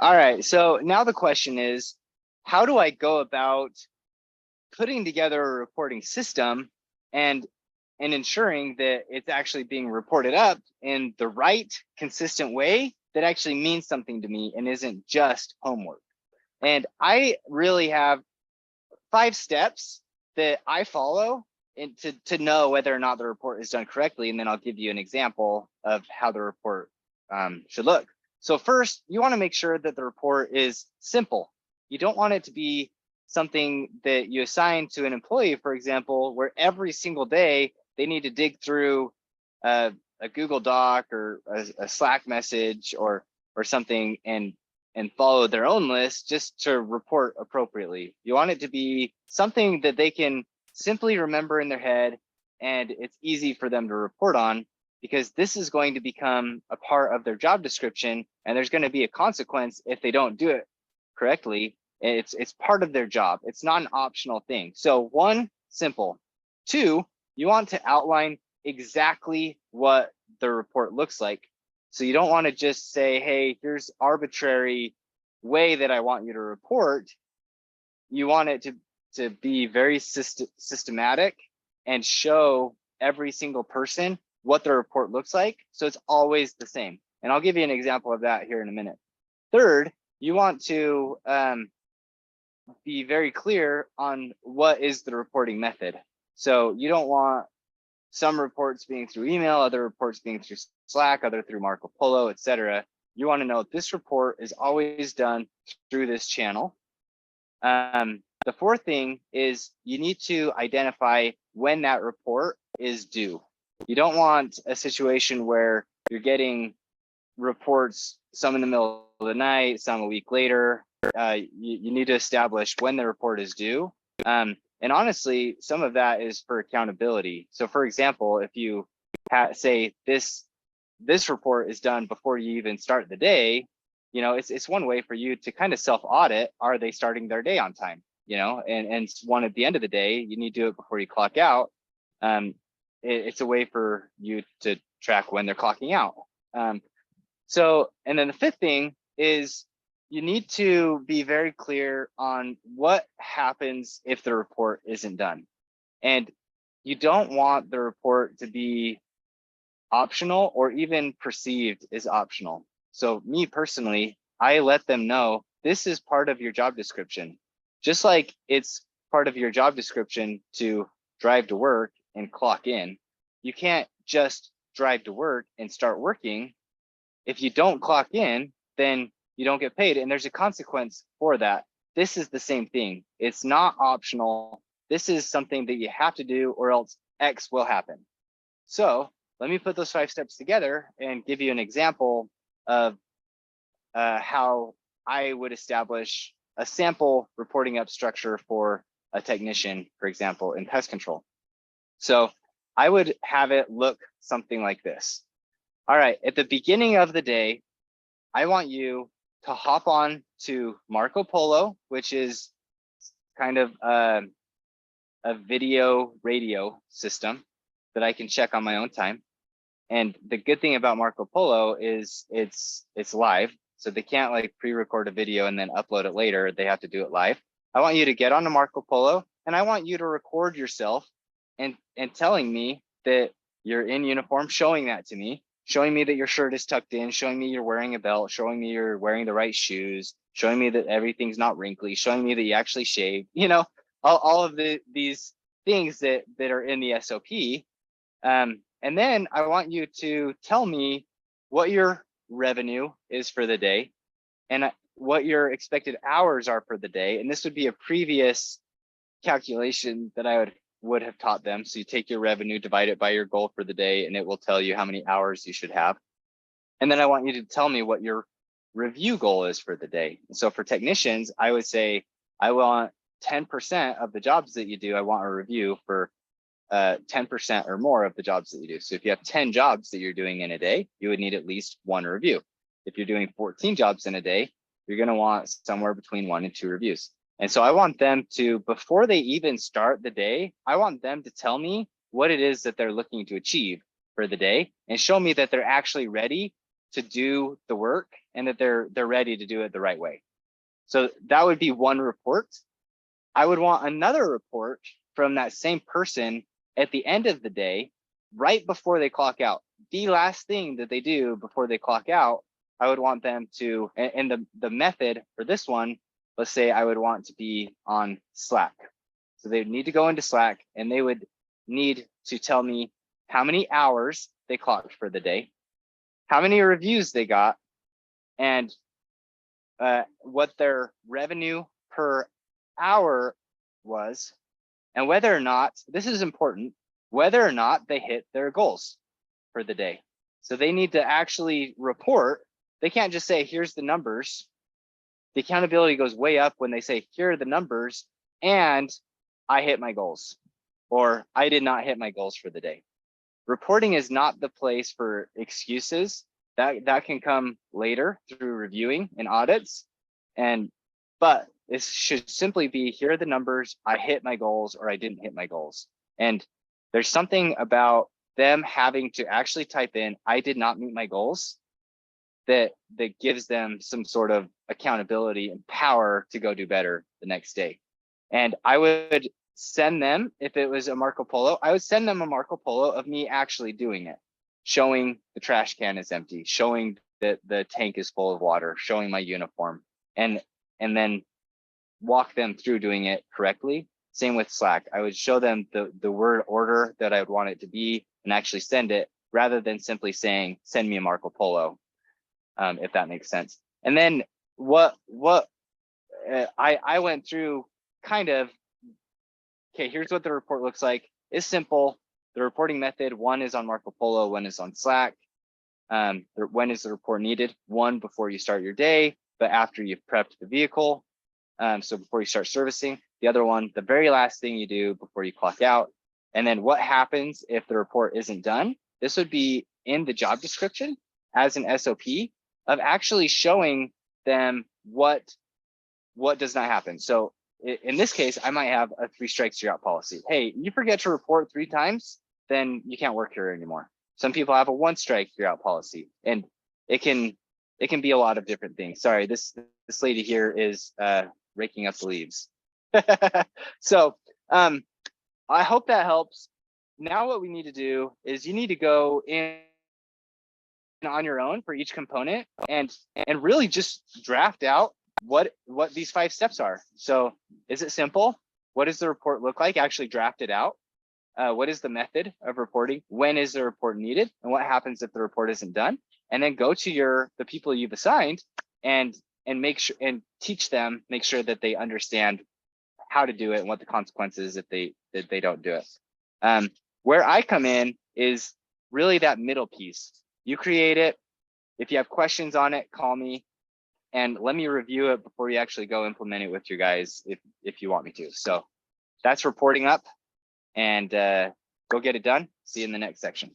All right, so now the question is, how do I go about putting together a reporting system and ensuring that it's actually being reported up in the right, consistent way that actually means something to me and isn't just homework? And I really have 5 steps that I follow and to know whether or not the report is done correctly. And then I'll give you an example of how the report should look. So first, you want to make sure that the report is simple. You don't want it to be something that you assign to an employee, for example, where every single day they need to dig through a Google Doc or a Slack message or something and follow their own list just to report appropriately. You want it to be something that they can simply remember in their head and it's easy for them to report on, because this is going to become a part of their job description and there's going to be a consequence if they don't do it correctly. It's part of their job. It's not an optional thing. So 1, simple. 2, you want to outline exactly what the report looks like. So you don't want to just say, hey, here's arbitrary way that I want you to report. You want it to be very systematic and show every single person what the report looks like. So it's always the same. And I'll give you an example of that here in a minute. Third, you want to be very clear on what is the reporting method. So you don't want some reports being through email, other reports being through Slack, other through Marco Polo, etc. You want to know this report is always done through this channel. The 4th thing is you need to identify when that report is due. You don't want a situation where you're getting reports, some in the middle of the night, some a week later. You need to establish when the report is due. And honestly, some of that is for accountability. So for example, if you say this report is done before you even start the day, you know, it's one way for you to kind of self-audit, are they starting their day on time? You know, and one at the end of the day, you need to do it before you clock out. It's a way for you to track when they're clocking out. So, and then the 5th thing is you need to be very clear on what happens if the report isn't done. And you don't want the report to be optional or even perceived as optional. So me personally, I let them know this is part of your job description. Just like it's part of your job description to drive to work and clock in, you can't just drive to work and start working. If you don't clock in, then you don't get paid, and there's a consequence for that. This is the same thing. It's not optional. This is something that you have to do or else X will happen. So let me put those 5 steps together and give you an example of how I would establish a sample reporting up structure for a technician, for example, in pest control. So I would have it look something like this. All right, at the beginning of the day, I want you to hop on to Marco Polo, which is kind of a video radio system that I can check on my own time. And the good thing about Marco Polo is it's live. So they can't like pre-record a video and then upload it later. They have to do it live. I want you to get onto Marco Polo and I want you to record yourself and telling me that you're in uniform, showing that to me, showing me that your shirt is tucked in, showing me you're wearing a belt, showing me you're wearing the right shoes, showing me that everything's not wrinkly, showing me that you actually shaved, you know, all of these things that are in the SOP. And then I want you to tell me what your revenue is for the day and what your expected hours are for the day. And this would be a previous calculation that I would have taught them. So you take your revenue, divide it by your goal for the day, and it will tell you how many hours you should have. And then I want you to tell me what your review goal is for the day. So for technicians, I would say, I want 10% of the jobs that you do, I want a review for 10% or more of the jobs that you do. So if you have 10 jobs that you're doing in a day, you would need at least 1 review. If you're doing 14 jobs in a day, you're going to want somewhere between 1 and 2 reviews. And so I want them to, before they even start the day, I want them to tell me what it is that they're looking to achieve for the day and show me that they're actually ready to do the work and that they're ready to do it the right way. So that would be one report. I would want another report from that same person at the end of the day, right before they clock out. The last thing that they do before they clock out, I would want them to, and the method for this one, let's say I would want to be on Slack. So they would need to go into Slack and they would need to tell me how many hours they clocked for the day, how many reviews they got, and what their revenue per hour was, and whether or not, this is important, whether or not they hit their goals for the day. So they need to actually report. They can't just say, here's the numbers. The accountability goes way up when they say, here are the numbers, and I hit my goals, or I did not hit my goals for the day. Reporting is not the place for excuses. That can come later through reviewing and audits. But it should simply be, here are the numbers, I hit my goals or I didn't hit my goals. And there's something about them having to actually type in, I did not meet my goals, that gives them some sort of accountability and power to go do better the next day. And I would send them, if it was a Marco Polo, I would send them a Marco Polo of me actually doing it, showing the trash can is empty, showing that the tank is full of water, showing my uniform, and then walk them through doing it correctly. Same with Slack. I would show them the word order that I would want it to be and actually send it, rather than simply saying, send me a Marco Polo, if that makes sense. And then I went through kind of, okay, here's what the report looks like. It's simple. The reporting method, one is on Marco Polo, one is on Slack. When is the report needed? One before you start your day, but after you've prepped the vehicle. So before you start servicing. The other one, the very last thing you do before you clock out. And then what happens if the report isn't done? This would be in the job description as an SOP of actually showing them what does not happen. So in this case, I might have a 3 strikes you're out policy. Hey, you forget to report 3 times, then you can't work here anymore. Some people have a 1 strike you're out policy, and it can be a lot of different things. Sorry, this lady here is raking up the leaves. So I hope that helps. Now what we need to do is you need to go in on your own for each component and really just draft out what these 5 steps are. So is it simple? What does the report look like? Actually draft it out. What is the method of reporting? When is the report needed? And what happens if the report isn't done? And then go to the people you've assigned and make sure and teach them, make sure that they understand how to do it and what the consequences if they don't do it. Where I come in is really that middle piece. You create it. If you have questions on it, call me and let me review it before you actually go implement it with your guys if you want me to. So that's reporting up, and go get it done. See you in the next section.